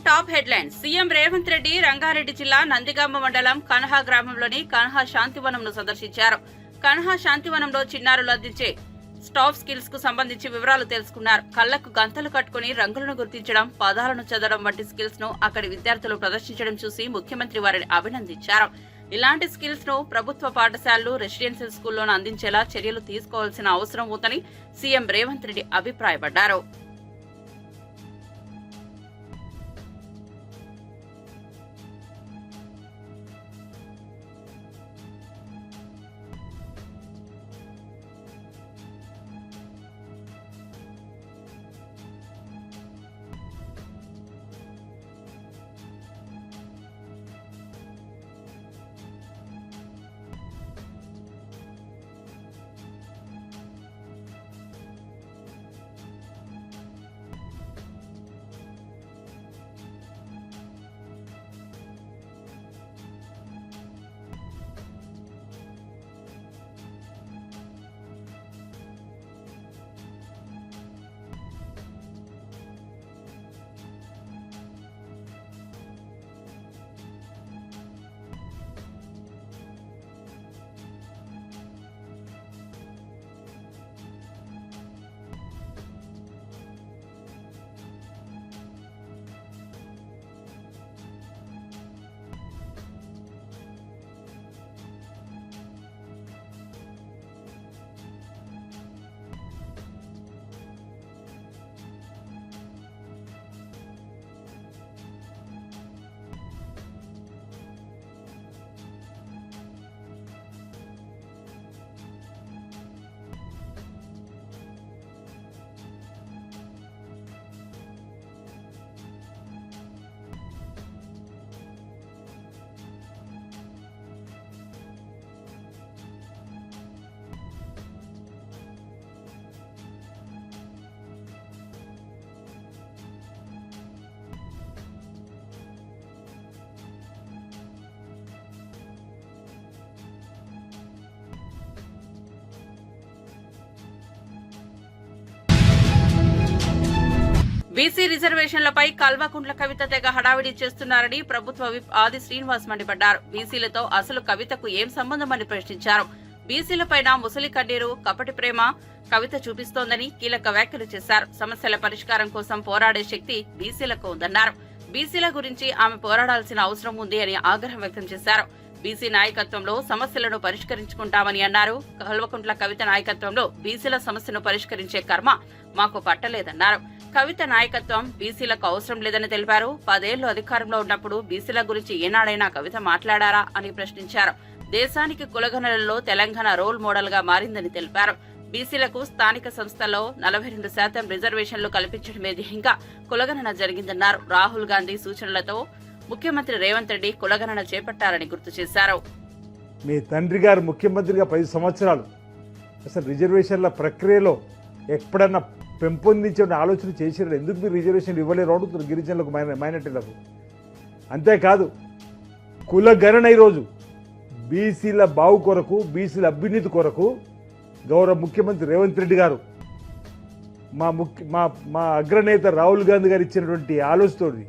Top headlines. CM Revanth Reddy Rangareddy జిల్లా నందిగామ మండలం కన్హా గ్రామంలోని కన్హా శాంతివనంను సందర్శించారు. కన్హా శాంతివనంలో చిన్నారులు అందించే స్టాఫ్ స్కిల్స్ కు సంబంధించి వివరాలు తెలుసుకున్నారు. కళ్లకు గంతలు కట్టుకుని రంగులను గుర్తించడం, పదాలను చదవడం వంటి స్కిల్స్ ను అక్కడి విద్యార్థులు ప్రదర్శించడం చూసి ముఖ్యమంత్రి వారిని అభినందించారు. ఇలాంటి స్కిల్స్ ను ప్రభుత్వ పాఠశాలలు, రెసిడెన్షియల్ స్కూల్లోనూ అందించేలా చర్యలు తీసుకోవాల్సిన అవసరం ఉందని సీఎం రేవంత్ రెడ్డి అభిప్రాయపడ్డారు. బీసీ రిజర్వేషన్లపై కల్వకుంట్ల కవిత తెగ హడావిడి చేస్తున్నారని ప్రభుత్వ విప్ ఆది శ్రీనివాస్ మండిపడ్డారు. బీసీలతో అసలు కవితకు ఏం సంబంధమని ప్రశ్నించారు. బీసీలపైన ముసలి కన్నీరు, కపటి ప్రేమ కవిత చూపిస్తోందని కీలక వ్యాఖ్యలు చేశారు. సమస్యల పరిష్కారం కోసం పోరాడే శక్తి బీసీలకు ఉందన్నారు. బీసీల గురించి ఆమె పోరాడాల్సిన అవసరం ఉంది అని ఆగ్రహం వ్యక్తం చేశారు. బీసీ నాయకత్వంలో సమస్యలను పరిష్కరించుకుంటామని అన్నారు. కల్వకుంట్ల కవిత నాయకత్వంలో బీసీల సమస్యను పరిష్కరించే కర్మ మాకు పట్టలేదన్నారు. కవిత నాయకత్వం బీసీలకు అవసరం లేదని తెలిపారు. 10 ఏళ్లు అధికారంలో ఉన్నప్పుడు బీసీల గురించి ఏనాడైనా కవిత మాట్లాడారా అని ప్రశ్నించారు. దేశానికి కులగణనలో తెలంగాణ రోల్ మోడల్ గా మారిందని తెలిపారు. బీసీలకు స్థానిక సంస్థల్లో 42% రిజర్వేషన్లు కల్పించడమే ధ్యేయంగా కులగణన జరిగిందన్నారు. రాహుల్ గాంధీ సూచనలతో ముఖ్యమంత్రి రేవంత్ రెడ్డి కులగణన చేపట్టారని గుర్తు చేశారు. మీ తండ్రి గారు ముఖ్యమంత్రిగా 10 సంవత్సరాలు అసలు రిజర్వేషన్ల ప్రక్రియలో ఎప్పుడన్నా పెంపొందించే ఆలోచన చేసినారు. ఎందుకు మీరు రిజర్వేషన్ ఇవ్వలేరు అడుగుతున్నారు గిరిజనులకు, మైనార్టీలకు. అంతేకాదు కులగణన ఈరోజు బీసీల బావు కొరకు, బీసీల అభ్యున్నతి కొరకు గౌరవ ముఖ్యమంత్రి రేవంత్ రెడ్డి గారు మా అగ్రనేత రాహుల్ గాంధీ గారు ఇచ్చినటువంటి ఆలోచనతోటి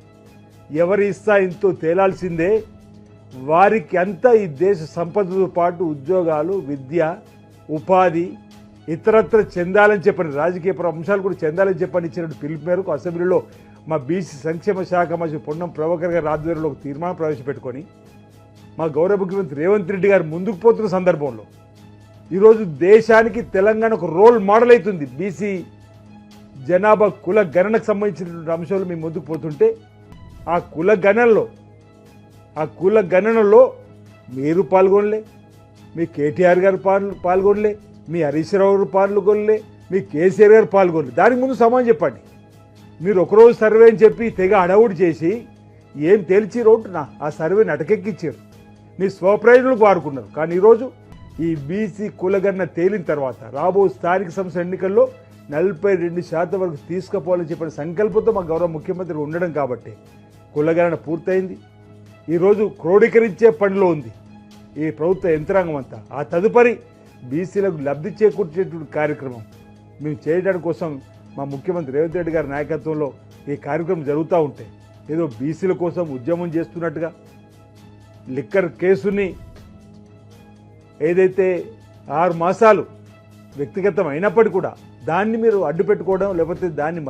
ఎవరి ఇస్తా ఇంతో తేలాల్సిందే, వారికి అంతా ఈ దేశ సంపదతో పాటు ఉద్యోగాలు, విద్య, ఉపాధి ఇతరత్ర చెందాలని చెప్పని, రాజకీయ అంశాలు కూడా చెందాలని చెప్పని ఇచ్చినట్టు పిలుపు మేరకు అసెంబ్లీలో మా బీసీ సంక్షేమ శాఖ మంత్రి పొన్నం ప్రభాకర్ గారి ఆధ్వర్యంలో ఒక తీర్మానం ప్రవేశపెట్టుకొని మా గౌరవ ముఖ్యమంత్రి రేవంత్ రెడ్డి గారు ముందుకు పోతున్న సందర్భంలో ఈరోజు దేశానికి తెలంగాణ ఒక రోల్ మోడల్ అవుతుంది. బీసీ జనాభా కుల గణనకు సంబంధించినటువంటి అంశాలు మేము ముందుకు పోతుంటే ఆ కుల గణనలో మీరు పాల్గొనలే, మీ కేటీఆర్ గారు పాల్గొనలే, మీ హరీష్ రావు గారు పాల్గొనలే, మీ కేసీఆర్ గారు పాల్గొనలే. దానికి ముందు సమాధానం చెప్పండి. మీరు ఒకరోజు సర్వే అని చెప్పి తెగ అడవుడు చేసి ఏం తేల్చి రోడ్డునా ఆ సర్వేని అటకెక్కిచ్చారు, మీ స్వప్రయోజనాలకు వాడుకున్నారు. కానీ ఈరోజు ఈ బీసీ కులగణన తేలిన తర్వాత రాబో స్థానిక సంస్థ ఎన్నికల్లో 42% వరకు తీసుకుపోవాలని చెప్పిన సంకల్పంతో మా గౌరవ ముఖ్యమంత్రి ఉండడం కాబట్టి కులగణన పూర్తయింది. ఈరోజు క్రోడీకరించే పనిలో ఉంది ఈ ప్రభుత్వ యంత్రాంగం అంతా. ఆ తదుపరి బీసీలకు లబ్ధి చేకూర్చేటువంటి కార్యక్రమం మేము చేయడానికి కోసం మా ముఖ్యమంత్రి రేవంత్ రెడ్డి గారి నాయకత్వంలో ఈ కార్యక్రమం జరుగుతూ ఉంటే ఏదో బీసీల కోసం ఉద్యమం చేస్తున్నట్టుగా లిక్కర్ కేసుని ఏదైతే 6 మాసాలు వ్యక్తిగతం అయినప్పటికీ కూడా దాన్ని మీరు అడ్డు పెట్టుకోవడం లేకపోతే దాన్ని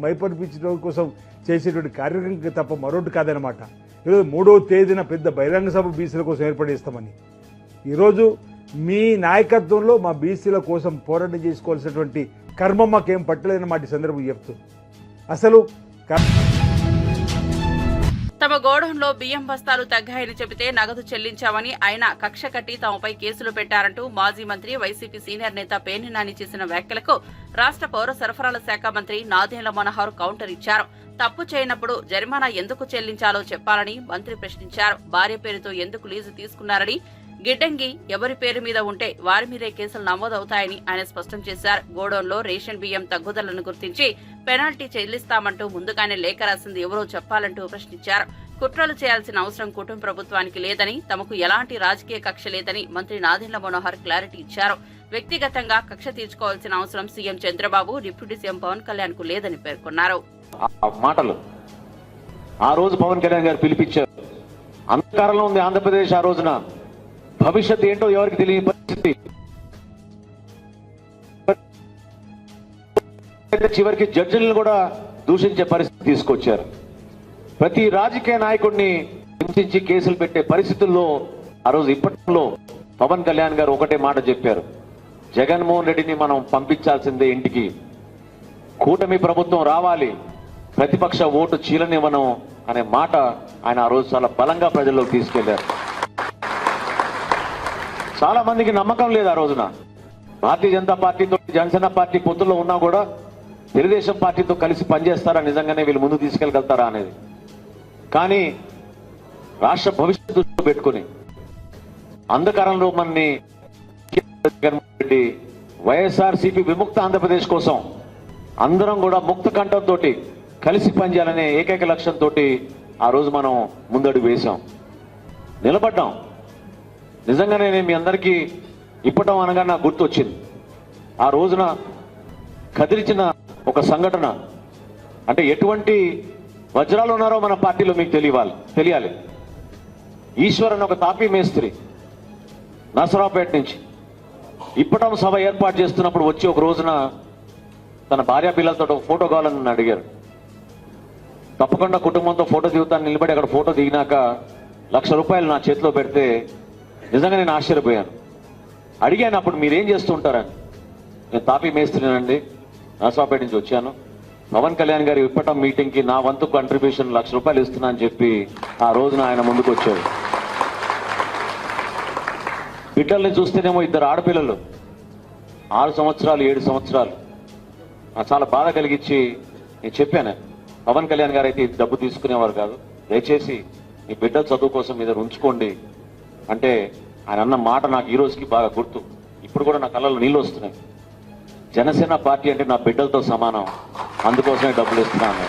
మైపరిపించడం కోసం చేసేటువంటి కార్యక్రమం తప్ప మరొకటి కాదనమాట. ఈరోజు 3వ తేదీన పెద్ద బహిరంగ సభ బీసీల కోసం ఏర్పడేస్తామని ఈరోజు మీ నాయకత్వంలో మా బీసీల కోసం పోరాటం చేసుకోవాల్సినటువంటి కర్మ మాకేం పట్టలేదన్నమాట ఈ సందర్భం చెప్తూ అసలు తమ గోడౌన్లో బియ్యం బస్తాలు తగ్గాయని చెబితే నగదు చెల్లించామని ఆయన కక్ష కట్టి తమపై కేసులు పెట్టారంటూ మాజీ మంత్రి వైసీపీ సీనియర్ నేత పేర్ని నాని చేసిన వ్యాఖ్యలకు రాష్ట్ర పౌర సరఫరాల శాఖ మంత్రి నాదెండ్ల మనోహర్ కౌంటర్ ఇచ్చారు. తప్పు చేయనప్పుడు జరిమానా ఎందుకు చెల్లించాలో చెప్పాలని మంత్రి ప్రశ్నించారు. భార్య పేరుతో ఎందుకు లీజు తీసుకున్నారని, గిడ్డంగి ఎవరి పేరు మీద ఉంటే వారి మీదే కేసులు నమోదవుతాయని ఆయన స్పష్టం చేశారు. గోడౌన్లో రేషన్ బియ్యం తగ్గుదలను గుర్తించి పెనాల్టీ చెల్లిస్తామంటూ ముందుగానే లేఖ రాసింది ఎవరో చెప్పాలంటూ ప్రశ్నించారు. కుట్రలు చేయాల్సిన అవసరం కుటుంబ ప్రభుత్వానికి లేదని, తమకు ఎలాంటి రాజకీయ కక్ష లేదని మంత్రి నాదెండ్ల మనోహర్ క్లారిటీ ఇచ్చారు. వ్యక్తిగతంగా కక్ష తీర్చుకోవాల్సిన అవసరం CM Chandrababu, deputy CM Pawan Kalyan కు లేదని పేర్కొన్నారు. మాటలు ఆ రోజు పవన్ కళ్యాణ్ గారు పిలిపించారు. అంధకారంలో ఉంది ఆంధ్రప్రదేశ్. ఆ రోజున భవిష్యత్తు ఏంటో ఎవరికి తెలియని పరిస్థితి. చివరికి జడ్జిలను కూడా దూషించే పరిస్థితి తీసుకొచ్చారు. ప్రతి రాజకీయ నాయకుడిని హింసించి కేసులు పెట్టే పరిస్థితుల్లో ఆ రోజు ఇప్పట్లో పవన్ కళ్యాణ్ గారు ఒకటే మాట చెప్పారు, జగన్మోహన్ రెడ్డిని మనం పంపించాల్సిందే ఇంటికి, కూటమి ప్రభుత్వం రావాలి, ప్రతిపక్ష ఓటు చీలనివ్వను అనే మాట ఆయన ఆ రోజు చాలా బలంగా ప్రజల్లోకి తీసుకెళ్లారు. చాలా మందికి నమ్మకం లేదు ఆ రోజున. భారతీయ జనతా పార్టీతో జనసేన పార్టీ పొత్తుల్లో ఉన్నా కూడా తెలుగుదేశం పార్టీతో కలిసి పనిచేస్తారా, నిజంగానే వీళ్ళు ముందు తీసుకెళ్ళగలుగుతారా అనేది. కానీ రాష్ట్ర భవిష్యత్తు దృష్టిలో పెట్టుకుని అంధకారంలో మనని జగన్మోహన్ రెడ్డి వైఎస్ఆర్సీపీ విముక్త ఆంధ్రప్రదేశ్ కోసం అందరం కూడా ముక్త కంఠంతో కలిసి పనిచేయాలనే ఏకైక లక్ష్యంతో ఆ రోజు మనం ముందడుగు వేశాం, నిలబడ్డాం. నిజంగానే నేను మీ అందరికీ ఇప్పటం అనగా నాకు గుర్తొచ్చింది. ఆ రోజున కదిలించిన ఒక సంఘటన, అంటే ఎటువంటి వజ్రాలు ఉన్నారో మన పార్టీలో మీకు తెలియాలి. ఈశ్వర్ అని ఒక తాపీ మేస్త్రి నరసరావుపేట నుంచి ఇప్పటం సభ ఏర్పాటు చేస్తున్నప్పుడు వచ్చి ఒక రోజున తన భార్య పిల్లలతో ఒక ఫోటో కావాలని నన్ను అడిగారు. తప్పకుండా కుటుంబంతో ఫోటో దిగుతాను నిలబడి అక్కడ ఫోటో దిగినాక ₹1,00,000 నా చేతిలో పెడితే నిజంగా నేను ఆశ్చర్యపోయాను. అడిగాను అప్పుడు మీరేం చేస్తుంటారని. నేను తాపీ మేస్త్రినండి, నరసరావుపేట నుంచి వచ్చాను, పవన్ కళ్యాణ్ గారి ఇప్పటం మీటింగ్కి నా వంతు కంట్రిబ్యూషన్ ₹1,00,000 ఇస్తున్నా అని చెప్పి ఆ రోజున ఆయన ముందుకు వచ్చాడు. బిడ్డల్ని చూస్తేనేమో 2 ఆడపిల్లలు, 6 సంవత్సరాలు 7 సంవత్సరాలు. నాకు చాలా బాధ కలిగించి నేను చెప్పాను, పవన్ కళ్యాణ్ గారు అయితే డబ్బు తీసుకునేవారు కాదు, దయచేసి మీ బిడ్డల చదువు కోసం మీద ఉంచుకోండి అంటే ఆయన అన్న మాట నాకు ఈ రోజుకి బాగా గుర్తు. ఇప్పుడు కూడా నా కళ్ళలో నీళ్ళు వస్తున్నాయి. జనసేన పార్టీ అంటే నా బిడ్డలతో సమానం, అందుకోసమే డబ్బులు ఇస్తున్నాను.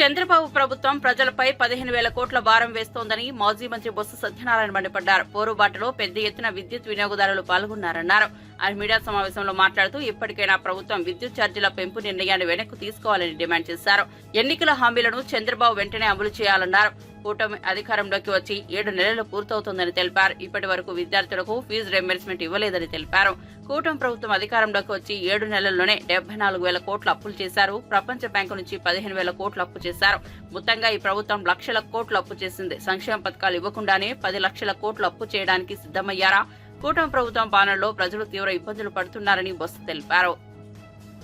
చంద్రబాబు ప్రభుత్వం ప్రజలపై 15,000 కోట్ల భారం వేస్తోందని మాజీ మంత్రి బొత్స సత్యనారాయణ మండిపడ్డారు. పోరుబాటులో పెద్ద ఎత్తున విద్యుత్ వినియోగదారులు పాల్గొన్నారన్నారు. ఆయన మీడియా సమావేశంలో మాట్లాడుతూ ఇప్పటికైనా ప్రభుత్వం విద్యుత్ ఛార్జీల పెంపు నిర్ణయాన్ని వెనక్కు తీసుకోవాలని డిమాండ్ చేశారు. ఎన్నికల హామీలను చంద్రబాబు వెంటనే అమలు చేయాలన్నారు. కూటమి అధికారంలోకి వచ్చి 7 నెలలు పూర్తవుతోందని తెలిపారు. ఇప్పటి వరకు విద్యార్థులకు ఫీజు రియంబర్స్మెంట్ ఇవ్వలేదని తెలిపారు. కూటమి ప్రభుత్వం అధికారంలోకి వచ్చి 7 నెలల్లోనే 74,000 కోట్ల అప్పులు చేశారు. ప్రపంచ బ్యాంకు నుంచి 15,000 కోట్ల అప్పు చేశారు. మొత్తంగా ఈ ప్రభుత్వం లక్షల కోట్ల అప్పు చేసింది. సంక్షేమ పథకాలు ఇవ్వకుండానే 10 లక్షల కోట్ల అప్పు చేయడానికి సిద్ధమయ్యారా? కూటమి ప్రభుత్వం పాలనలో ప్రజలు తీవ్ర ఇబ్బందులు పడుతున్నారని బొత్స తెలిపారు.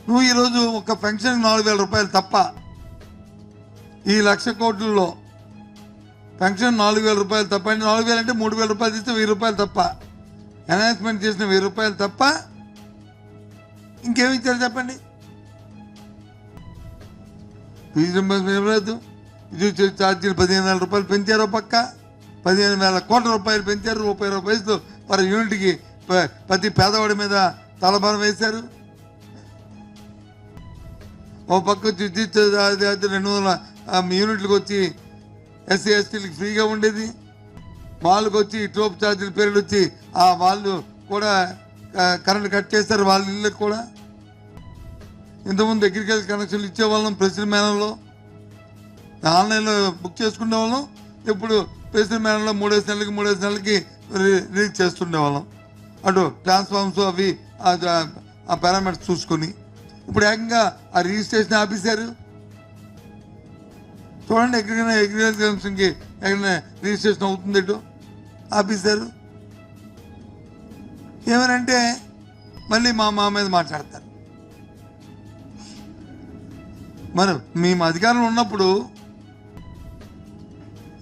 నువ్వు ఈరోజు ఒక పెన్షన్ ₹4,000 తప్ప, ఈ 1,00,000 కోట్లలో పెన్షన్ ₹4,000 తప్ప, అంటే 4,000 అంటే ₹3,000 తీస్తే ₹1,000 తప్ప, ఎన్హాన్స్మెంట్ చేసిన ₹1,000 తప్ప ఇంకేమి ఇచ్చారు చెప్పండి? ఫీజు రింబర్స్మెంట్ ఇవ్వలేదు. విద్యుత్ ఛార్జీలు ₹15,000 పెంచారు. పక్క 15,000 కోట్ల రూపాయలు పెంచారు. ₹30 పర్ యూనిట్కి ప్రతి పేదవాడి మీద తలభారం వేశారు. ఓ పక్క వచ్చి విద్యుత్ 200 యూనిట్లకు వచ్చి ఎస్సీ ఎస్టీలకు ఫ్రీగా ఉండేది. వాళ్ళకి వచ్చి టోప్ ఛార్జీల పేర్లు వచ్చి వాళ్ళు కూడా కరెంట్ కట్ చేస్తారు వాళ్ళ ఇళ్ళకి కూడా. ఇంతకుముందు అగ్రికల్చర్ కనెక్షన్లు ఇచ్చేవాళ్ళం ప్రెసిడెంట్ మేనర్లో, ఆన్లైన్లో బుక్ చేసుకునే వాళ్ళం. ఇప్పుడు ప్రెసిడెంట్ మేనర్లో 3 నెలలకి రిలీజ్ చేస్తుండేవాళ్ళం. అటు ట్రాన్స్ఫార్మ్స్ అవి ఆ పారామీటర్స్ చూసుకొని ఇప్పుడు ఏకంగా ఆ రిజిస్ట్రేషన్ ఆఫీసర్ చూడండి, ఎక్కడికైనా అగ్రికల్చర్ కమిషన్కి ఎక్కడైనా రిజిస్ట్రేషన్ అవుతుంది ఇటు ఆఫీసరు ఏమనంటే మళ్ళీ మా మీద మాట్లాడతారు. మరి మేము అధికారంలో ఉన్నప్పుడు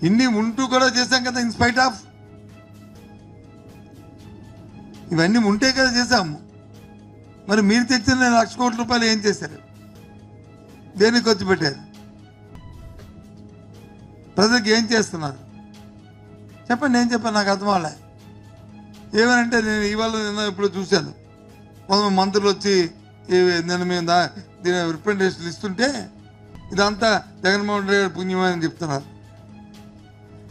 ఇన్ని ఉంటూ కూడా చేశాం కదా, ఇన్స్పైట్ ఆఫ్ ఇవన్నీ ఉంటే కదా చేశాము. మరి మీరు తెచ్చిన ₹1,00,000 కోట్ల ఏం చేశారు? దేనికి ఖర్చు పెట్టారు? ప్రజలకు ఏం చేస్తున్నారు చెప్పండి. ఏం చెప్పాను నాకు అర్థం అవ్వలే. ఏమనంటే నేను ఇవాళ నిన్న ఇప్పుడు చూశాను, కొంతమంది మంత్రులు వచ్చి నేను మేము దీని రిప్రజెంటేషన్ ఇస్తుంటే ఇదంతా జగన్మోహన్ రెడ్డి గారి పుణ్యమని చెప్తున్నారు.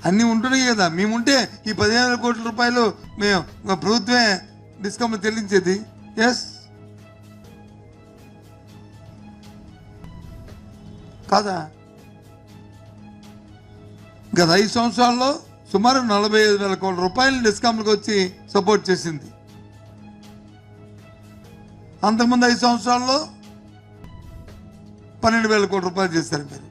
అన్నీ ఉంటున్నాయి కదా. మేముంటే ఈ 15,000 కోట్ల రూపాయలు మేము ప్రభుత్వమే డిస్కౌంట్ చెల్లించేది. ఎస్ కాదా? గత 5 సంవత్సరాల్లో సుమారు 45,000 కోట్ల రూపాయలు డిస్కౌంట్కి వచ్చి సపోర్ట్ చేసింది. అంతకుముందు 5 సంవత్సరాల్లో 12,000 కోట్ల రూపాయలు చేశారు మీరు.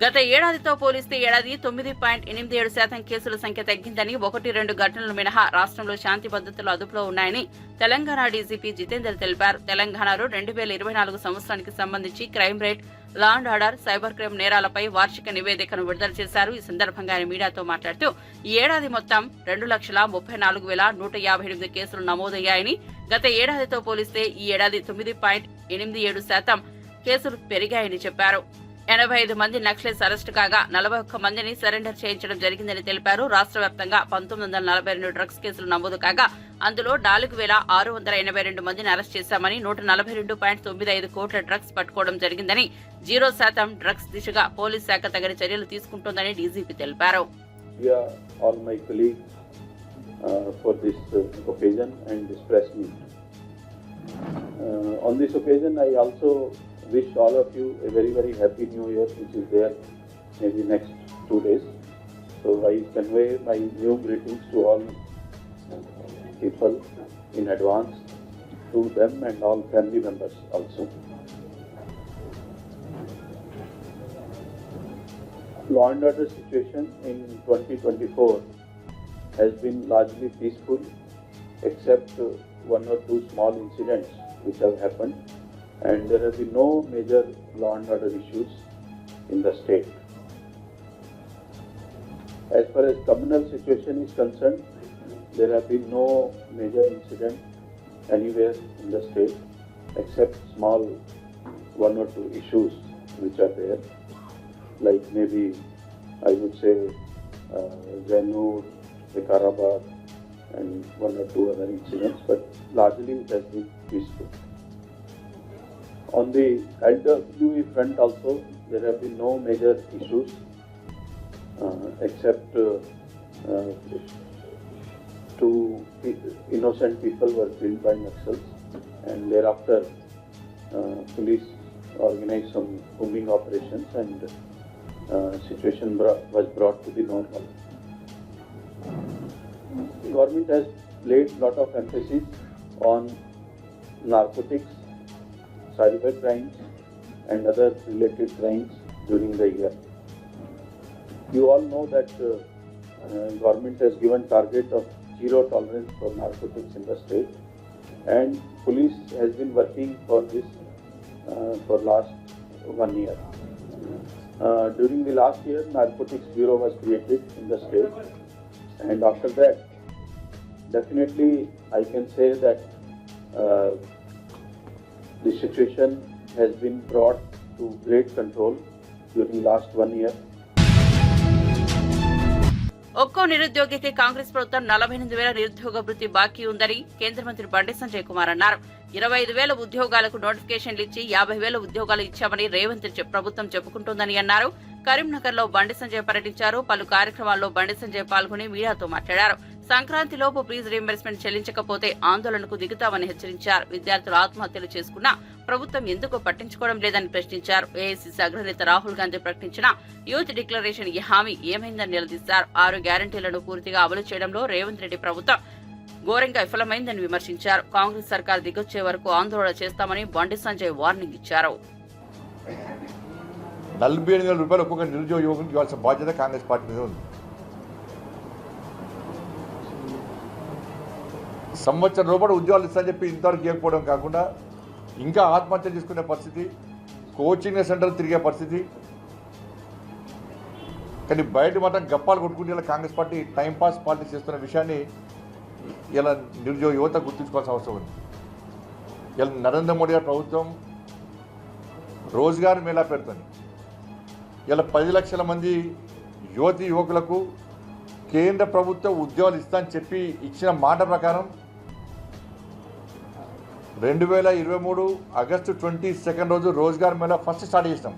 గత ఏడాదితో పోలిస్తే ఏడాది 9.87% కేసుల సంఖ్య తగ్గిందని, 1-2 ఘటనలు మినహా రాష్ట్రంలో శాంతి భద్రతలు అదుపులో ఉన్నాయని తెలంగాణ డీజీపీ జితేందర్ తెలిపారు. తెలంగాణలో 2024 సంవత్సరానికి సంబంధించి crime rate, law and order, cyber crime నేరాలపై వార్షిక నివేదికను విడుదల చేశారు. ఈ సందర్భంగా ఆయన మీడియాతో మాట్లాడుతూ ఈ ఏడాది మొత్తం 2,34,158 కేసులు నమోదయ్యాయని, గత ఏడాదితో పోలిస్తే ఈ ఏడాది 9.87% కేసులు పెరిగాయని చెప్పారు. 85 మంది నక్సలైట్స్ అరెస్టు కాగా 41 మందిని సరెండర్ చేయించడం జరిగిందని తెలిపారు. రాష్ట్ర వ్యాప్తంగా 1942 డ్రగ్స్ కేసులు నమోదు కాగా అందులో 4,682 మందిని అరెస్ట్ చేశామని, 142.95 కోట్ల డ్రగ్స్ పట్టుకోవడం జరిగిందని, 0% డ్రగ్స్ దిశగా పోలీస్ శాఖ తగిన చర్యలు తీసుకుంటోందని డీజీపీ తెలిపారు. All my colleagues for this occasion and this press meet. On this occasion, I also wish all of you a very, very happy new year, which is there maybe next 2 days. So I convey my new greetings to all people in advance, to them and all family members also. Law and order situation in 2024 has been largely peaceful, except 1 or 2 small incidents which have happened, and there have been no major law and order issues in the state. As far as communal situation is concerned, there have been no major incident anywhere in the state, except small 1 or 2 issues which are there, like maybe I would say Zainur, Vikarabad, and 1 or 2 other incidents, but largely it has been peaceful. On the LWE front also, there have been no major issues except 2 innocent people were killed by Naxals, and thereafter police organized some combing operations and situation was brought to the normal. The government has laid lot of emphasis on narcotics, cyber crimes and other related crimes during the year. You all know that government has given target of zero tolerance for narcotics in the state, and police has been working for this for last 1 year. During the last year, Narcotics Bureau was created in the state, and after that, definitely I can say that the situation has been brought to great control during last 1 year. ఒక్కో నిరుద్యోగికి కాంగ్రెస్ ప్రభుత్వం 48,000 నిరుద్యోగ భృతి బాకీ ఉందని కేంద్ర మంత్రి బండి సంజయ్ కుమార్ అన్నారు. 25,000 ఉద్యోగాలకు నోటిఫికేషన్లు ఇచ్చి 50,000 ఉద్యోగాలు ఇచ్చామని రేవంత్ ప్రభుత్వం చెప్పుకుంటోందని అన్నారు. కరీంనగర్ లో బండి సంజయ్ పర్యటించారు. పలు కార్యక్రమాల్లో బండి సంజయ్ పాల్గొని మీడియాతో మాట్లాడారు. సంక్రాంతిలోపు ఫీజు రీయింబర్స్మెంట్ చెల్లించకపోతే ఆందోళనకు దిగుతామని హెచ్చరించారు. విద్యార్థులు ఆత్మహత్యలు చేసుకున్నా ప్రభుత్వం ఎందుకు పట్టించుకోవడం లేదని ప్రశ్నించారు. ఏఐసీసీ అగ్రనేత రాహుల్ గాంధీ ప్రకటించిన యూత్ డిక్లరేషన్ ఈ హామీ ఏమైందని నిలదీశారు. 6 గ్యారంటీలను పూర్తిగా అమలు చేయడంలో రేవంత్ రెడ్డి ప్రభుత్వం ఘోరంగా విఫలమైందని విమర్శించారు. కాంగ్రెస్ సర్కార్ దిగొచ్చే వరకు ఆందోళన చేస్తామని బండి సంజయ్ వార్నింగ్ ఇచ్చారు. 48,000 రూపాయలు ఒక్కొక్క నిరుద్యోగ యువకునికి ఇవ్వాల్సిన బాధ్యత కాంగ్రెస్ పార్టీ మీద ఉంది. సంవత్సరం లోపల ఉద్యోగాలు ఇస్తామని చెప్పి ఇంతవరకు ఇవ్వకపోవడం కాకుండా ఇంకా ఆత్మహత్య చేసుకునే పరిస్థితి, కోచింగ్ సెంటర్లు తిరిగే పరిస్థితి. కానీ బయట మాత్రం గప్పాలు కొట్టుకుంటే ఇలా కాంగ్రెస్ పార్టీ టైంపాస్ పాలిటిక్స్ చేస్తున్న విషయాన్ని ఇలా నిరుద్యోగ యువత గుర్తుంచుకోవాల్సిన అవసరం ఉంది. ఇలా నరేంద్ర మోడీ గారి ప్రభుత్వం రోజ్గార్ మేళా పెడుతుంది. ఇలా 10 లక్షల మంది యువకులకు కేంద్ర ప్రభుత్వం ఉద్యోగాలు ఇస్తామని చెప్పి ఇచ్చిన మాట ప్రకారం 2023 ఆగస్టు 22 రోజు రోజ్గార్ మేళా ఫస్ట్ స్టార్ట్ చేసినాం.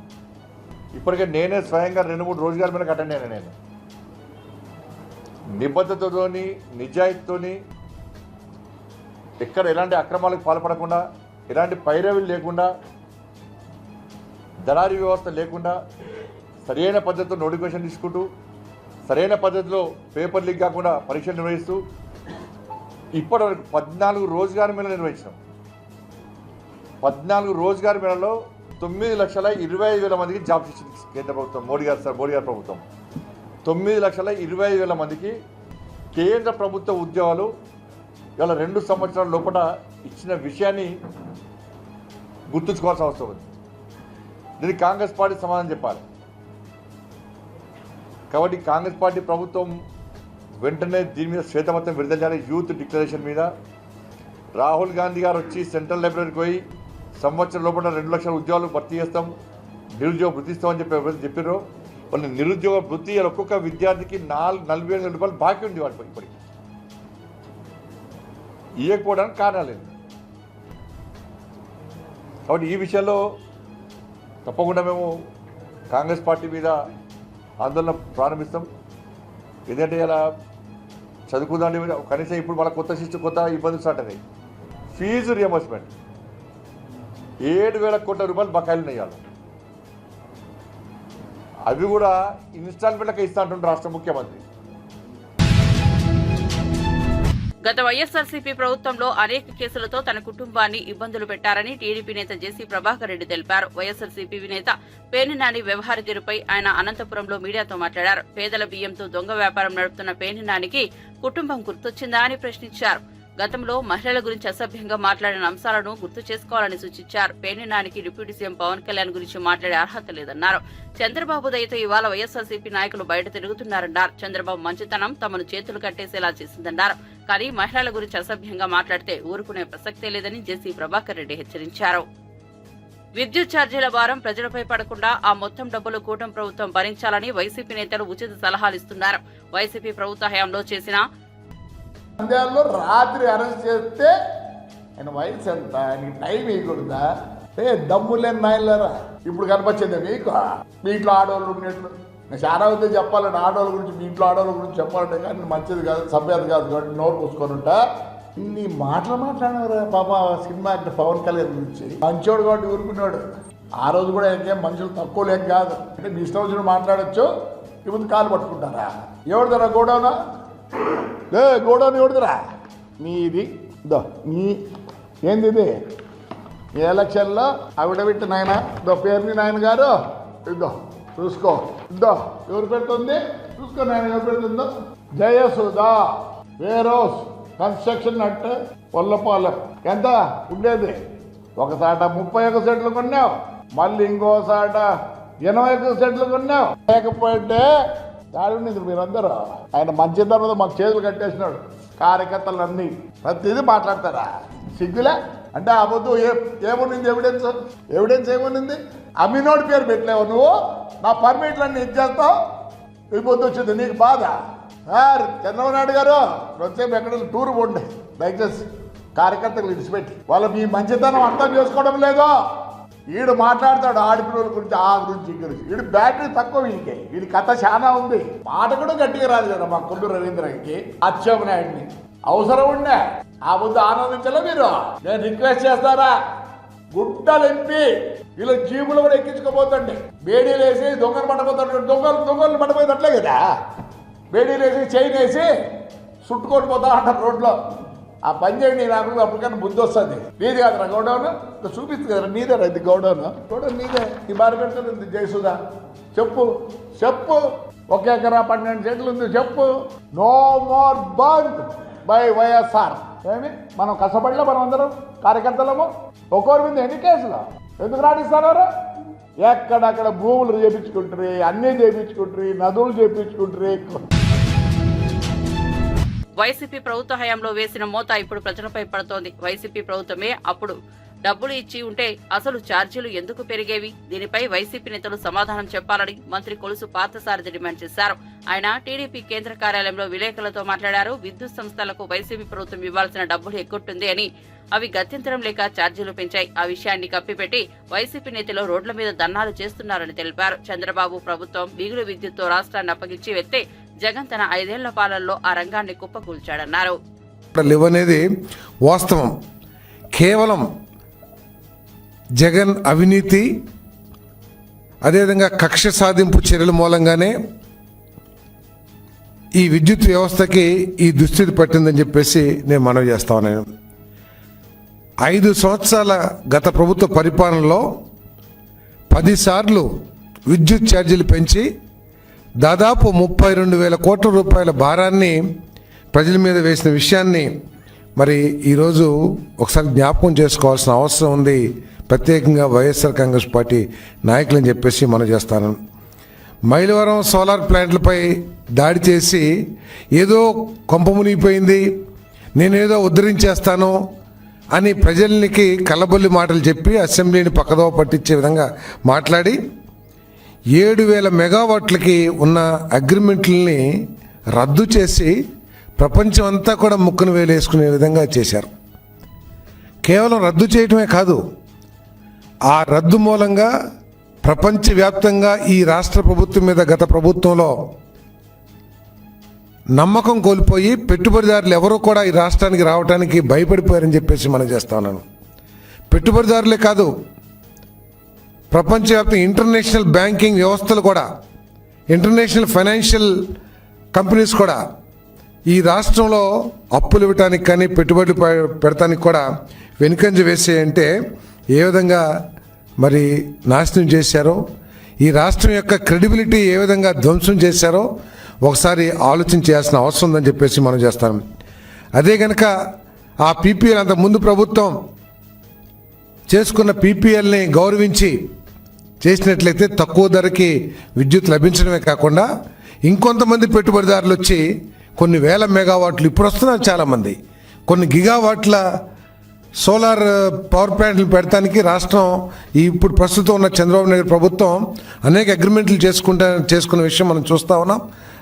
ఇప్పటికే నేనే స్వయంగా 2-3 రోజ్గార్ మేళకు అటెండ్ అయినా. నేను నిబద్ధతతోని నిజాయితీతోని ఎక్కడ ఎలాంటి అక్రమాలకు పాల్పడకుండా, ఎలాంటి పైరవీలు లేకుండా, దళారీ వ్యవస్థ లేకుండా సరైన పద్ధతిలో నోటిఫికేషన్ తీసుకుంటూ సరైన పద్ధతిలో పేపర్ లీక్ కాకుండా పరీక్షలు నిర్వహిస్తూ ఇప్పటివరకు 14 రోజ్గార్ మేళ నిర్వహించాం. 14 రోజ్గార్ మేళలో 9,25,000 మందికి జాబ్స్ ఇచ్చింది కేంద్ర ప్రభుత్వం. మోడీ గారి ప్రభుత్వం 9,25,000 మందికి కేంద్ర ప్రభుత్వ ఉద్యోగాలు ఇవాళ 2 సంవత్సరాల లోపల ఇచ్చిన విషయాన్ని గుర్తుంచుకోవాల్సిన అవసరం ఉంది. దీనికి కాంగ్రెస్ పార్టీ సమాధానం చెప్పాలి. కాబట్టి కాంగ్రెస్ పార్టీ ప్రభుత్వం వెంటనే దీని మీద శ్వేతపత్రం విడుదల చేయాలి. యూత్ డిక్లరేషన్ మీద రాహుల్ గాంధీ గారు వచ్చి సెంట్రల్ లైబ్రరీకి పోయి సంవత్సరం లోపల 2 లక్షల ఉద్యోగాలు భర్తీ చేస్తాం, నిరుద్యోగ వృత్తి ఇస్తామని చెప్పి ఎవరైతే చెప్పారో వాళ్ళు నిరుద్యోగ వృత్తి ఒక్కొక్క విద్యార్థికి 48,000 రూపాయలు బాకీ ఉంది. వాటి ఇప్పటికి ఇవ్వకపోవడానికి కారణాలు ఏంటి? కాబట్టి ఈ విషయంలో తప్పకుండా మేము కాంగ్రెస్ పార్టీ మీద ఆందోళన ప్రారంభిస్తాం. ఎందుకంటే ఇలా చదువుకుందాండి కనీసం ఇప్పుడు మన కొత్త ఇబ్బందులు స్టార్ట్ అయినాయి. ఫీజు రియంబర్స్మెంట్ 7,000 కోట్ల రూపాయలు బకాయిలు ఉన్నాయి. అవి కూడా ఇన్స్టాల్మెంట్లకే ఇస్తా అంటుంటారు రాష్ట్ర ముఖ్యమంత్రి. గత వైఎస్ఆర్సీపీ ప్రభుత్వంలో అనేక కేసులతో తన కుటుంబాన్ని ఇబ్బందులు పెట్టారని టీడీపీ నేత జేసీ ప్రభాకర్ రెడ్డి తెలిపారు. వైఎస్ఆర్సీపీ నేత పేర్నినాని వ్యవహార తీరుపై ఆయన అనంతపురంలో మీడియాతో మాట్లాడారు. పేదల బియ్యంతో దొంగ వ్యాపారం నడుపుతున్న పేర్నినానికి కుటుంబం గుర్తొచ్చిందా అని ప్రశ్నించారు. గతంలో మహిళల గురించి అసభ్యంగా మాట్లాడిన అంశాలను గుర్తు చేసుకోవాలని సూచించారు. పేర్నినానికి డిప్యూటీ సీఎం పవన్ కళ్యాణ్ గురించి మాట్లాడే అర్హత లేదన్నారు. చంద్రబాబు దయతో ఇవాళ వైఎస్ఆర్సీపీ నాయకులు బయట తిరుగుతున్నారన్నారు. చంద్రబాబు మంచితనం తమను చేతులు కట్టేసేలా చేసిందన్నారు. కానీ మహిళల గురించి అసభ్యంగా మాట్లాడితే ఊరుకునే ప్రసక్తే లేదని జేసీ ప్రభాకర్ రెడ్డి హెచ్చరించారు. విద్యుత్ ఛార్జీల భారం ప్రజలపై పడకుండా ఆ మొత్తం డబ్బులు కూటమి ప్రభుత్వం భరించాలని వైసీపీ నేతలు ఉచిత సలహాలు ఇస్తున్నారు. వైసీపీ ప్రభుత్వ హయాంలో చేసిన సందేహాల్లో రాత్రి అరెస్ట్ చేస్తే ఆయన వయసు ఎంత, ఆయనకి టైం వేయకూడదా? దమ్ము లేని నాయనలేరా ఇప్పుడు కనిపించింది మీకు? మీ ఇంట్లో ఆడవాళ్ళు ఉన్నట్లు నేను చాలా అయితే చెప్పాలండి. ఆడవాళ్ళ గురించి మీ ఇంట్లో ఆడవాళ్ళ గురించి చెప్పాలంటే కానీ మంచిది కాదు, సభ్యత కాదు. కాబట్టి నోరు పూసుకొని ఉంటా. ఇన్ని మాటలు మాట్లాడినవరా పాప సినిమా యాక్టర్ పవన్ కళ్యాణ్ గురించి. మంచోడు కాబట్టి ఊరుకున్నాడు. ఆ రోజు కూడా ఇంకేం మనుషులు తక్కువ లేక కాదు. అంటే మీ ఇష్టం వచ్చిన మాట్లాడచ్చు, ఇప్పుడు కాలు పట్టుకుంటారా? ఎవరిదరా గోడౌనా? గోడౌన్ ఎవరిదిరా? నీది దో నీ ఏంది ఇది? ఈ ఎలక్షన్లో అవిడవిట్టి నాయన దో పేరుని నాయన గారు ఇద్దో చూసుకో, ఇద్దో ఎవరు పెడుతుంది చూసుకో నాయన, ఎవరు పెడుతుందో. జయసుధా వేరోస్ కన్స్ట్రక్షన్ అంటే పొల్లపాలెం ఎంత ఉండేది? ఒకసాట 31 సెంట్లు కొన్నావు, మళ్ళీ ఇంకోసాట 81 సెంట్లు కొన్నావు. లేకపోతే దాడి మీరందరూ ఆయన మంచి తర్వాత మాకు చేతులు కట్టేసినాడు. కార్యకర్తలు అన్నీ ప్రతిదీ మాట్లాడతారా? సిగ్గులే అంటే ఆ పొద్దు ఏముంది? ఎవిడెన్స్ ఏముంది? అమ్మినోడి పేరు పెట్టలేవు నువ్వు. నా పర్మిట్లన్నీ ఇచ్చేస్తావు. ఈ పొద్దు వచ్చింది నీకు బాధ. సార్ చంద్రబాబు నాయుడు గారు ప్రత్యేక ఎక్కడ టూర్ పోండి దయచేసి. కార్యకర్తలు విడిచిపెట్టి వాళ్ళ మీ మంచితనం అర్థం చేసుకోవడం లేదో. వీడు మాట్లాడతాడు ఆడపిల్లల గురించి, ఆ గురించి, ఈ గురించి. వీడు బ్యాటరీ తక్కువ, వీడి కథ చాలా ఉంది. మాట కూడా గట్టిగా రాదు కదా మా కొల్లు రవీంద్రకి, అచ్చెన్నాయుడిని. అవసరం ఉండే ఆ ముందు ఆనందించలే మీరు. నేను రిక్వెస్ట్ చేస్తారా, గుడ్డలు ఎంపి వీళ్ళ జీబులు కూడా ఎక్కించుకోపోతండి. బేడీలు వేసి దొంగలు పట్టబోతాడు, దొంగలు పట్టబోయేటట్లే కదా. బేడీలు వేసి చైన్ వేసి చుట్టుకొని పోతా అంటారు రోడ్లో. ఆ పని చేయండి, నాకు అప్పటికన్నా బుద్ధి వస్తుంది. నీది కాదురా గౌడౌన్, చూపిస్తుంది కదా, నీదే రైతు గౌడౌన్ నీదే. ఈ బారి పెడుతుంది జయసుధా, చెప్పు 1 ఎకరా 12 సెంట్లు ఉంది, చెప్పు. No more bunk bye YSR. ఏమి మనం కష్టపడలే, మనం అందరం కార్యకర్తలము. ఒక్కొరి మీద ఎన్ని కేసులు ఎందుకు రాణిస్తున్నారు? ఎక్కడక్కడ భూములు చేపించుకుంటారు, అన్నీ చేపించుకుంటారు, నదులు చేపించుకుంటారు. వైసీపీ ప్రభుత్వ హయాంలో వేసిన మోత ఇప్పుడు ప్రజలపై పడుతోంది. వైసీపీ ప్రభుత్వమే అప్పుడు డబ్బులు ఇచ్చి ఉంటే అసలు ఛార్జీలు ఎందుకు పెరిగేవి? దీనిపై వైసీపీ నేతలు సమాధానం చెప్పాలని మంత్రి కొలుసు పార్థసారథి డిమాండ్ చేశారు. ఆయన టీడీపీ కేంద్ర కార్యాలయంలో విలేకరులతో మాట్లాడారు. విద్యుత్ సంస్థలకు వైసీపీ ప్రభుత్వం ఇవ్వాల్సిన డబ్బులు ఎక్కుంటుంది అని, అవి గత్యంతరం లేక ఛార్జీలు పెంచాయి. ఆ విషయాన్ని కప్పిపెట్టి వైసీపీ నేతలు రోడ్ల మీద ధర్నాలు చేస్తున్నారని తెలిపారు. చంద్రబాబు ప్రభుత్వం మిగులు విద్యుత్తో రాష్ట్రాన్ని అప్పగించి వెళ్తే జగన్ తన 5 ఏళ్ల పాలనలో ఆ రంగాన్ని కుప్పకూల్చాడన్నారు. లేవనేది వాస్తవం. కేవలం జగన్ అవినీతి, అదేవిధంగా కక్ష సాధింపు చర్యల మూలంగానే ఈ విద్యుత్ వ్యవస్థకి ఈ దుస్థితి పట్టిందని చెప్పేసి నేను మనవి చేస్తా ఉన్నాను. 5 సంవత్సరాల గత ప్రభుత్వ పరిపాలనలో 10 సార్లు విద్యుత్ ఛార్జీలు పెంచి దాదాపు 32,000 కోట్ల రూపాయల భారాన్ని ప్రజల మీద వేసిన విషయాన్ని మరి ఈరోజు ఒకసారి జ్ఞాపకం చేసుకోవాల్సిన అవసరం ఉంది, ప్రత్యేకంగా వైఎస్ఆర్ కాంగ్రెస్ పార్టీ నాయకులని చెప్పేసి మనం చేస్తాను. మైలవరం సోలార్ ప్లాంట్లపై దాడి చేసి ఏదో కొంప మునిగిపోయింది, నేనేదో ఉద్ధరించేస్తాను అని ప్రజలకి కల్లబొల్లి మాటలు చెప్పి అసెంబ్లీని పక్కదోవ పట్టించే విధంగా మాట్లాడి 7,000 మెగావాట్లకి ఉన్న అగ్రిమెంట్లని రద్దు చేసి ప్రపంచం అంతా కూడా ముక్కును వేలేసుకునే విధంగా చేశారు. కేవలం రద్దు చేయటమే కాదు, ఆ రద్దు మూలంగా ప్రపంచవ్యాప్తంగా ఈ రాష్ట్ర ప్రభుత్వం మీద గత ప్రభుత్వంలో నమ్మకం కోల్పోయి పెట్టుబడిదారులు ఎవరో కూడా ఈ రాష్ట్రానికి రావడానికి భయపడిపోయారని చెప్పేసి మనం చేస్తా ఉన్నాను. పెట్టుబడిదారులే కాదు, ప్రపంచవ్యాప్తంగా ఇంటర్నేషనల్ బ్యాంకింగ్ వ్యవస్థలు కూడా, ఇంటర్నేషనల్ ఫైనాన్షియల్ కంపెనీస్ కూడా ఈ రాష్ట్రంలో అప్పులు ఇవ్వటానికి కానీ పెట్టుబడులు పెడతానికి కూడా వెనుకంజ వేసేయంటే ఏ విధంగా మరి నాశనం చేశారో, ఈ రాష్ట్రం యొక్క క్రెడిబిలిటీ ఏ విధంగా ధ్వంసం చేశారో ఒకసారి ఆలోచన చేయాల్సిన అవసరం ఉందని చెప్పేసి మనం చేస్తాం. అదే కనుక ఆ పీపీఎల్ అంత ముందు ప్రభుత్వం చేసుకున్న పీపీఎల్ని గౌరవించి చేసినట్లయితే తక్కువ ధరకి విద్యుత్ లభించడమే కాకుండా ఇంకొంతమంది పెట్టుబడిదారులు వచ్చి కొన్ని వేల మెగావాట్లు ఇప్పుడు వస్తున్నారు, చాలామంది కొన్ని గిగావాట్ల సోలార్ పవర్ ప్లాంట్లు పెడతానికి రాష్ట్రం ఇప్పుడు ప్రస్తుతం ఉన్న చంద్రబాబు నాయుడు ప్రభుత్వం అనేక అగ్రిమెంట్లు చేసుకున్న విషయం మనం చూస్తూ ఉన్నాం.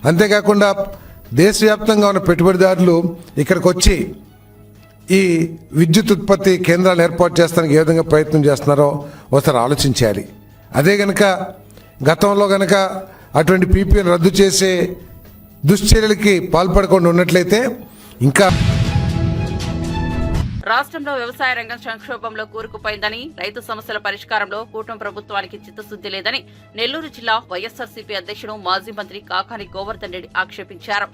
అంతేకాకుండా దేశవ్యాప్తంగా ఉన్న పెట్టుబడిదారులు ఇక్కడికి వచ్చి ఈ విద్యుత్ ఉత్పత్తి కేంద్రాలు ఏర్పాటు చేస్తానికి ఏ విధంగా ప్రయత్నం చేస్తున్నారో ఒకసారి ఆలోచించాలి. అదే కనుక గతంలో కనుక అటువంటి పీపీఎల్ రద్దు చేసే దుశ్చర్యలకి పాల్పడకుండా ఉన్నట్లయితే ఇంకా రాష్ట్రంలో వ్యవసాయ రంగం సంక్షోభంలో కూరుకుపోయిందని, రైతు సమస్యల పరిష్కారంలో కూటమి ప్రభుత్వానికి చిత్తశుద్ది లేదని నెల్లూరు జిల్లా వైఎస్ఆర్సీపీ అధ్యక్షుడు మాజీ మంత్రి కాకాని గోవర్ధన్ రెడ్డి ఆక్షేపించారు.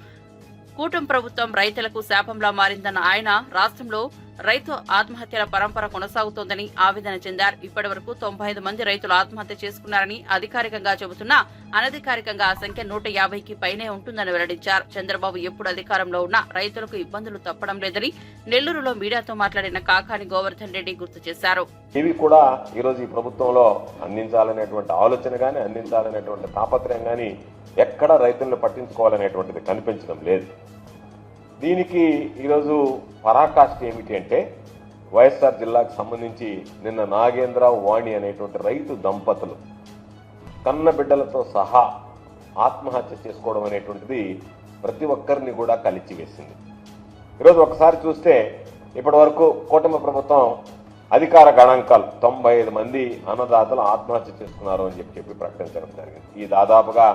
కూటమి ప్రభుత్వం రైతులకు శాపంలా మారిందన్న ఆయన రాష్ట్రంలో రైతు ఆత్మహత్యల పరంపర కొనసాగుతోందని ఆవేదన చెందారు. ఇప్పటి వరకు 95 మంది రైతులు ఆత్మహత్య చేసుకున్నారని అధికారికంగా చెబుతున్నా అనధికారికంగా ఆ సంఖ్య 150కి పైనే ఉంటుందని వెల్లడించారు. చంద్రబాబు ఎప్పుడు అధికారంలో ఉన్నా రైతులకు ఇబ్బందులు తప్పడం లేదని నెల్లూరులో మీడియాతో మాట్లాడిన కాకాని గోవర్ధన్ రెడ్డి గుర్తు చేశారు. ఇవి కూడా ఈరోజు ఈ ప్రభుత్వంలో అందించాలనేటువంటి ఆలోచన కానీ, అందించాలనేటువంటి తాపత్రయం కానీ ఎక్కడ రైతులను పట్టించుకోవాలనేటువంటిది కనిపించడం లేదు. దీనికి ఈరోజు పరాకాష్ఠ ఏమిటి అంటే వైఎస్ఆర్ జిల్లాకు సంబంధించి నిన్న నాగేంద్ర వాణి అనేటువంటి రైతు దంపతులు కన్న బిడ్డలతో సహా ఆత్మహత్య చేసుకోవడం అనేటువంటిది ప్రతి ఒక్కరిని కూడా కలిచివేసింది. ఈరోజు ఒకసారి చూస్తే ఇప్పటి వరకు కూటమి ప్రభుత్వం అధికార గణాంకాలు 95 మంది అన్నదాతలు ఆత్మహత్య చేసుకున్నారు అని చెప్పి ప్రకటించడం జరిగింది. ఈ దాదాపుగా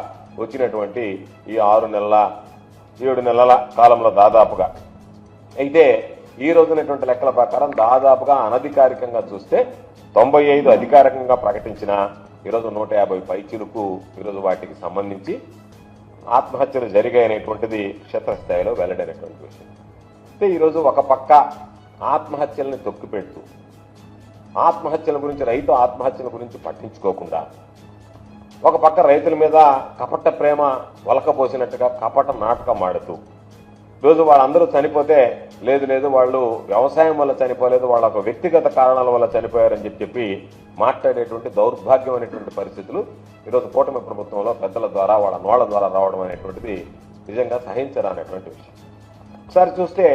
వచ్చినటువంటి ఈ 6 నెలల 7 నెలల కాలంలో దాదాపుగా. అయితే ఈ రోజునటువంటి లెక్కల ప్రకారం దాదాపుగా అనధికారికంగా చూస్తే 95 అధికారికంగా ప్రకటించిన ఈరోజు 150 పైచిలకు ఈరోజు వాటికి సంబంధించి ఆత్మహత్యలు జరిగాయనేటువంటిది క్షేత్రస్థాయిలో వెల్లడైనటువంటి విషయం. అయితే ఈరోజు ఒక పక్క ఆత్మహత్యల్ని తొక్కిపెడుతూ ఆత్మహత్యల గురించి రైతు ఆత్మహత్యల గురించి పట్టించుకోకుండా ఒక పక్క రైతుల మీద కపట ప్రేమ వలకపోసినట్టుగా కపట నాటకం ఆడుతూ రోజు వాళ్ళందరూ చనిపోతే లేదు వాళ్ళు వ్యవసాయం వల్ల చనిపోలేదు, వాళ్ళ ఒక వ్యక్తిగత కారణాల వల్ల చనిపోయారని చెప్పి మాట్లాడేటువంటి దౌర్భాగ్యమైనటువంటి పరిస్థితులు ఈరోజు కూటమి ప్రభుత్వంలో పెద్దల ద్వారా వాళ్ళ నోళ్ల ద్వారా రావడం అనేటువంటిది నిజంగా సహించరానటువంటి విషయం. ఒకసారి చూస్తే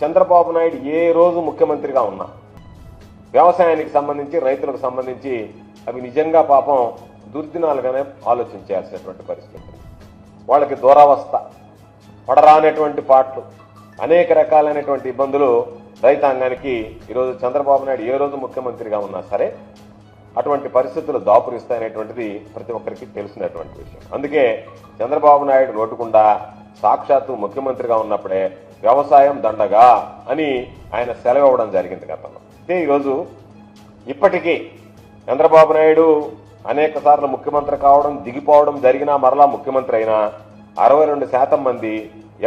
చంద్రబాబు నాయుడు ఏ రోజు ముఖ్యమంత్రిగా ఉన్నా వ్యవసాయానికి సంబంధించి రైతులకు సంబంధించి అవి నిజంగా పాపం దుర్దినాలుగానే ఆలోచించాల్సినటువంటి పరిస్థితి. వాళ్ళకి దురవస్థ, పడరానటువంటి పాటలు, అనేక రకాలైనటువంటి ఇబ్బందులు రైతాంగానికి ఈరోజు చంద్రబాబు నాయుడు ఏ రోజు ముఖ్యమంత్రిగా ఉన్నా సరే అటువంటి పరిస్థితులు దాపురిస్తాయనేటువంటిది ప్రతి ఒక్కరికి తెలిసినటువంటి విషయం. అందుకే చంద్రబాబు నాయుడు నోటుకుండా సాక్షాత్తు ముఖ్యమంత్రిగా ఉన్నప్పుడే వ్యవసాయం దండగా అని ఆయన సెలవు ఇవ్వడం జరిగింది గతంలో. అయితే ఈరోజు ఇప్పటికీ చంద్రబాబు నాయుడు అనేక సార్లు ముఖ్యమంత్రి కావడం దిగిపోవడం జరిగినా మరలా ముఖ్యమంత్రి అయినా 62% మంది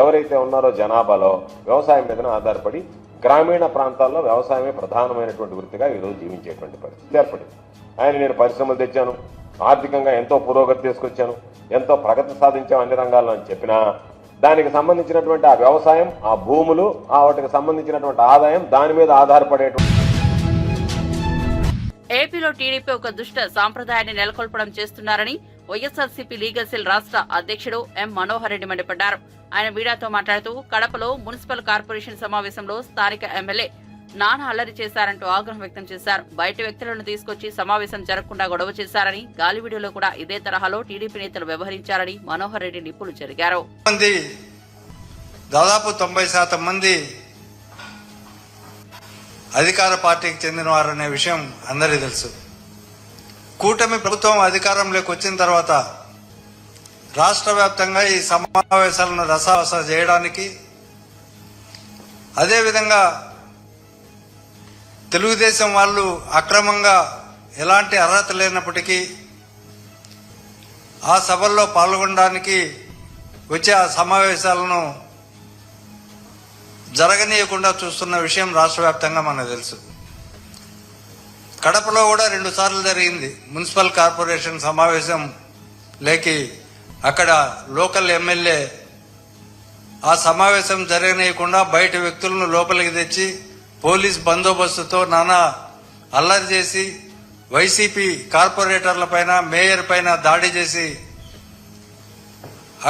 ఎవరైతే ఉన్నారో జనాభాలో వ్యవసాయం మీదనే ఆధారపడి గ్రామీణ ప్రాంతాల్లో వ్యవసాయమే ప్రధానమైనటువంటి వృత్తిగా ఈరోజు జీవించేటువంటి పరిస్థితి ఏర్పడింది. నేను పరిశ్రమలు తెచ్చాను, ఆర్థికంగా ఎంతో పురోగతి తీసుకొచ్చాను, ఎంతో ప్రగతి సాధించాం అన్ని రంగాల్లో అని చెప్పినా దానికి సంబంధించినటువంటి ఆ వ్యవసాయం, ఆ భూములు, వాటికి సంబంధించినటువంటి ఆదాయం దాని మీద ఆధారపడేటువంటి. ఏపీలో టీడీపీ ఒక దుష్ట సాంప్రదాయాన్ని నెలకొల్పడం చేస్తున్నారని వైఎస్ఆర్సీపీ లీగల్ సెల్ రాష్ట్ర అధ్యక్షుడు ఎం మనోహర్ రెడ్డి మండిపడ్డారు. ఆయన మీడియాతో మాట్లాడుతూ కడపలో మున్సిపల్ కార్పొరేషన్ సమావేశంలో స్థానిక ఎమ్మెల్యే నానా అల్లరి చేశారంటూ ఆగ్రహం వ్యక్తం చేశారు. బయట వ్యక్తులను తీసుకొచ్చి సమావేశం జరగకుండా గొడవ చేశారని, గాలివీడియోలో కూడా ఇదే తరహాలో టీడీపీ నేతలు వ్యవహరించారని మనోహర్ రెడ్డి నిప్పులు చెరిగారు. దాదాపు 90% మంది అధికార పార్టీకి చెందిన వారనే విషయం అందరికీ తెలుసు. కూటమి ప్రభుత్వం అధికారంలోకి వచ్చిన తర్వాత రాష్ట్ర వ్యాప్తంగా ఈ సమావేశాలను రసావస చేయడానికి, అదేవిధంగా తెలుగుదేశం వాళ్ళు అక్రమంగా ఎలాంటి అర్హత లేనప్పటికీ ఆ సభల్లో పాల్గొనడానికి వచ్చే ఆ సమావేశాలను జరగనీయకుండా చూస్తున్న విషయం రాష్ట్ర వ్యాప్తంగా మనకు తెలుసు. కడపలో కూడా 2 సార్లు జరిగింది మున్సిపల్ కార్పొరేషన్ సమావేశం లేకి. అక్కడ లోకల్ ఎమ్మెల్యే ఆ సమావేశం జరగనీయకుండా బయట వ్యక్తులను లోపలికి తెచ్చి పోలీస్ బందోబస్తుతో నానా అల్లరి చేసి వైసీపీ కార్పొరేటర్ల పైన, మేయర్ పైన దాడి చేసి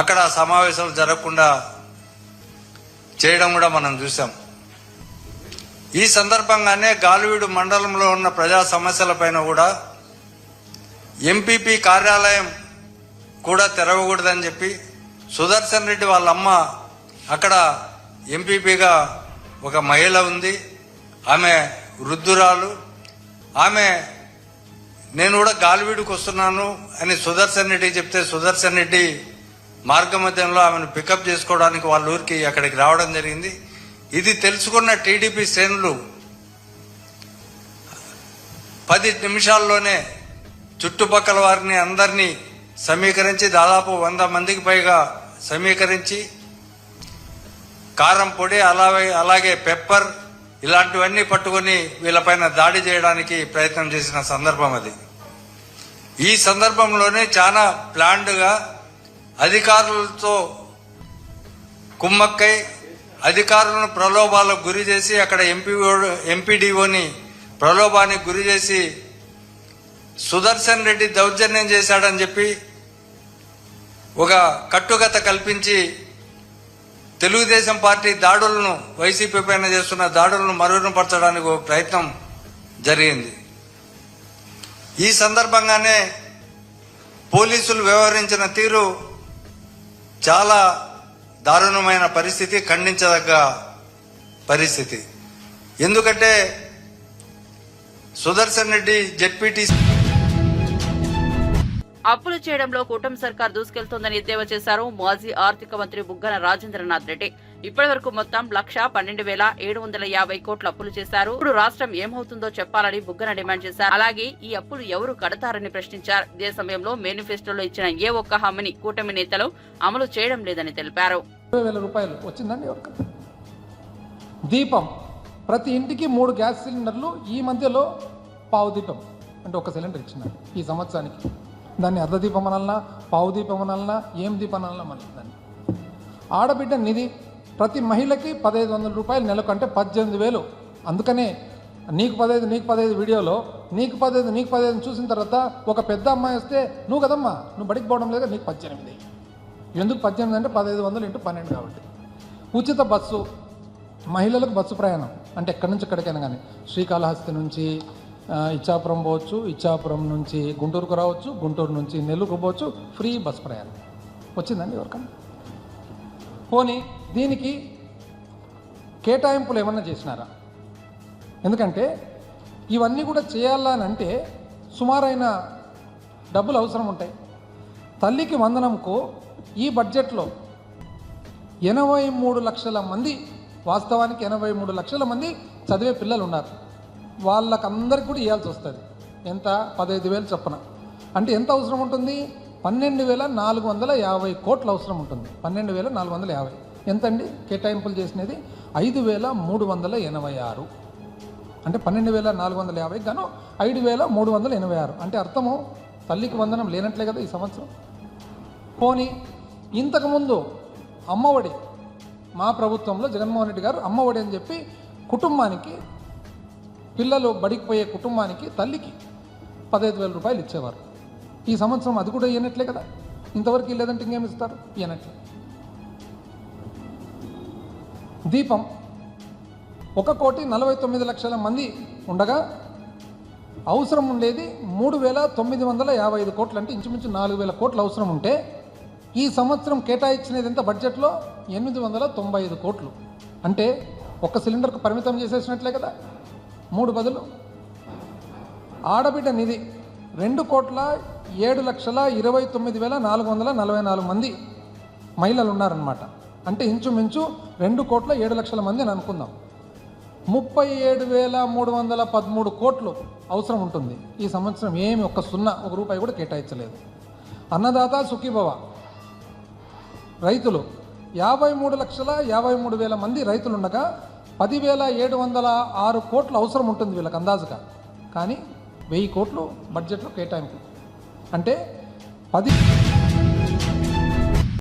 అక్కడ సమావేశాలు జరగకుండా చేయడం కూడా మనం చూసాం. ఈ సందర్భంగానే గాలివీడు మండలంలో ఉన్న ప్రజా సమస్యలపైన కూడా ఎంపీపీ కార్యాలయం కూడా తెరవకూడదని చెప్పి సుదర్శన్ రెడ్డి వాళ్ళ అమ్మ అక్కడ ఎంపీపీగా ఒక మహిళ ఉంది, ఆమె వృద్ధురాలు, ఆమె నేను కూడా గాలివీడుకు వస్తున్నాను అని సుదర్శన్ రెడ్డి చెప్తే సుదర్శన్ రెడ్డి మార్గ మధ్యంలో ఆమెను పికప్ చేసుకోవడానికి వాళ్ళ ఊరికి అక్కడికి రావడం జరిగింది. ఇది తెలుసుకున్న టీడీపీ శ్రేణులు 10 నిమిషాల్లోనే చుట్టుపక్కల వారిని అందరినీ సమీకరించి దాదాపు 100 మందికి పైగా సమీకరించి కారం పొడి అలాగే పెప్పర్ ఇలాంటివన్నీ పట్టుకొని వీళ్ళపైన దాడి చేయడానికి ప్రయత్నం చేసిన సందర్భం అది. ఈ సందర్భంలోనే చాలా ప్లాన్డ్గా అధికారులతో కుమ్మక్కై అధికారులను ప్రలోభాలకు గురి చేసి అక్కడ ఎంపీడీఓని ప్రలోభానికి గురి చేసి సుదర్శన్ రెడ్డి దౌర్జన్యం చేశాడని చెప్పి ఒక కట్టుకథ కల్పించి తెలుగుదేశం పార్టీ దాడులను, వైసీపీ పైన చేస్తున్న దాడులను మరుగునపరచడానికి ఒక ప్రయత్నం జరిగింది. ఈ సందర్భంగానే పోలీసులు వ్యవహరించిన తీరు చాలా దారుణమైన పరిస్థితి, ఖండించదగ్గ పరిస్థితి. ఎందుకంటే సుదర్శన్ రెడ్డి జెడ్పీటీసీ అప్పులు చేయడంలో కూటమి సర్కార్ దూసుకెళ్తోందని ఎద్దేవా చేశారు మాజీ ఆర్థిక మంత్రి బుగ్గన రాజేంద్రనాథ్ రెడ్డి. ఇప్పటి వరకు మొత్తం 1,12,750 కోట్ల అప్పులు చేశారు. ఇప్పుడు రాష్ట్రం ఏమవుతుందో చెప్పాలని బుగ్గన డిమాండ్ చేశారు. అలాగే ఈ అప్పులు ఎవరు కడతారని ప్రశ్నించారు. ఇదే సమయంలో మేనిఫెస్టోలో ఇచ్చిన ఏ ఒక్క హామీని కూటమి నేతలు అమలు చేయడం లేదని తెలిపారు. 20,000 రూపాయలు వచ్చిందండి ఎవరికి? దీపం ప్రతి ఇంటికి 3 గ్యాస్ సిలిండర్లు ఈ మధ్యలో పావు దీపం అంటే ఒక సిలిండర్ ఇచ్చినారు ఈ సంవత్సరానికి. దాన్ని అర్ధ దీపం అనాలన్నా, పావు దీపం అనాలన్నా, ఏం దీపం అనాలన్నా మళ్ళీ దాన్ని. ఆడబిడ్డ నిధి ప్రతి మహిళకి 1,500 రూపాయలు నెలకు అంటే 18,000. అందుకనే నీకు 15 వీడియోలో నీకు 15 చూసిన తర్వాత ఒక పెద్ద అమ్మాయి వస్తే నువ్వు కదమ్మా నువ్వు బడికి పోవడం లేదు నీకు 18. ఎందుకు 18 అంటే 1,500 × 12 కాబట్టి. ఉచిత బస్సు మహిళలకు బస్సు ప్రయాణం అంటే ఎక్కడి నుంచి ఎక్కడికైనా కానీ శ్రీకాళహస్తి నుంచి ఇచ్చాపురం పోవచ్చు, ఇచ్చాపురం నుంచి గుంటూరుకు రావచ్చు, గుంటూరు నుంచి నెల్లూరుకు పోవచ్చు, ఫ్రీ బస్ ప్రయాణం వచ్చిందండి ఎవరికన్నా? పోనీ దీనికి కేటాయింపులు ఏమన్నా చేసినారా? ఎందుకంటే ఇవన్నీ కూడా చేయాలనంటే సుమారైన డబ్బులు అవసరం ఉంటాయి. తల్లికి వందనంకు ఈ బడ్జెట్లో 83 లక్షల మంది, వాస్తవానికి 83 లక్షల మంది చదివే పిల్లలు ఉన్నారు. వాళ్ళకందరికి కూడా ఇవ్వాల్సి వస్తుంది. ఎంత? 15,000 చొప్పున. అంటే ఎంత అవసరం ఉంటుంది? 12,450 కోట్లు అవసరం ఉంటుంది. 12,450 ఎంతండి కేటాయింపులు చేసినది? 5,386. అంటే 12,450 గాను 5,386. అంటే అర్థము తల్లికి వందనం లేనట్లే కదా ఈ సంవత్సరం. పోనీ ఇంతకుముందు అమ్మఒడి మా ప్రభుత్వంలో జగన్మోహన్ రెడ్డి గారు అమ్మఒడి అని చెప్పి కుటుంబానికి, పిల్లలు బడికి పోయే కుటుంబానికి తల్లికి 15,000 రూపాయలు ఇచ్చేవారు. ఈ సంవత్సరం అది కూడా ఇవ్వనట్లే కదా. ఇంతవరకు లేదంటే ఇంకేమి ఇస్తారు? ఇవ్వనట్లే. దీపం 1,49,00,000 మంది ఉండగా అవసరం ఉండేది 3,955 కోట్లు. అంటే ఇంచుమించు 4,000 కోట్లు అవసరం ఉంటే ఈ సంవత్సరం కేటాయించినది ఎంత బడ్జెట్లో? 895 కోట్లు. అంటే ఒక్క సిలిండర్కు పరిమితం చేసేసినట్లే కదా, 3 బదులు. ఆడబిడ్డ నిధి 2,07,29,444 మంది మహిళలు ఉన్నారనమాట. అంటే ఇంచుమించు 2,07,00,000 మంది అని అనుకుందాం. 37,313 కోట్లు అవసరం ఉంటుంది. ఈ సంవత్సరం ఏమి ఒక్క రూపాయి కూడా కేటాయించలేదు. అన్నదాత సుఖీభవ రైతులు 53,53,000 మంది రైతులు ఉండగా 10,706 కోట్లు అవసరం ఉంటుంది వీళ్ళకి అందాజుగా. కానీ 1,000 కోట్లు బడ్జెట్లో కేటాయింపు. అంటే 10